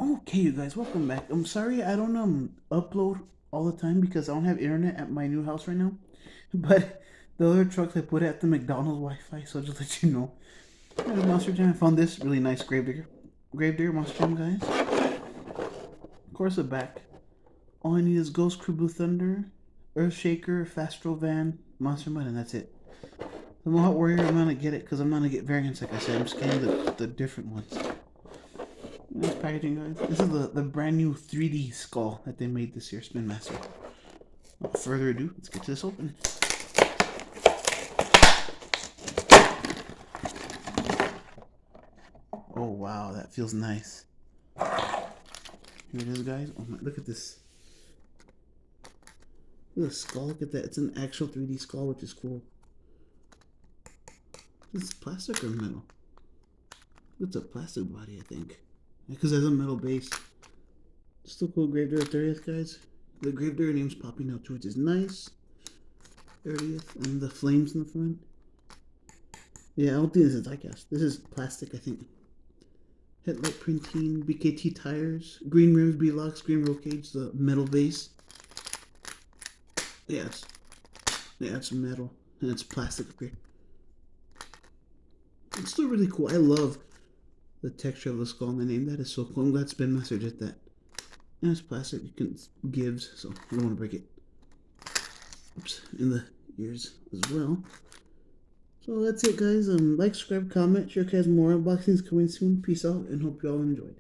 Okay, you guys, welcome back. I'm sorry I don't upload all the time because I don't have internet at my new house right now. But the other trucks I put at the McDonald's Wi-Fi, so just let you know. At Monster Jam, I found this really nice Gravedigger Monster Jam, guys. Of course, the back. All I need is Ghost Crew Blue Thunder, Earthshaker, Fastro Van, Monster Mud, and that's it. The Mohawk Warrior, I'm gonna get it because I'm gonna get variants, like I said. I'm just getting the different ones. Nice packaging, guys. This is the brand new 3D skull that they made this year, Spin Master. Without further ado, let's get to this open. Oh wow, that feels nice. Here it is, guys. Oh my, look at this. Look at the skull. Look at that. It's an actual 3D skull, which is cool. This is plastic or metal? It's a plastic body, I think. Because it has a metal base. Still cool. Gravedigger 30th, guys. The Gravedigger name's popping out too, which is nice. 30th, and the flames in the front. Yeah, I don't think this is diecast. This is plastic, I think. Headlight printing, BKT tires, green rims, B-locks, green roll cage, the metal base. Yeah, it's metal, and it's plastic up here. It's still really cool. I love the texture of the skull and the name. That is so cool. I'm glad Spin Master did that. And it's plastic. You can gives, so I don't want to break it. Oops, in the ears as well. So that's it, guys. Like, subscribe, comment, share, guys. More unboxings coming soon. Peace out, and hope you all enjoyed.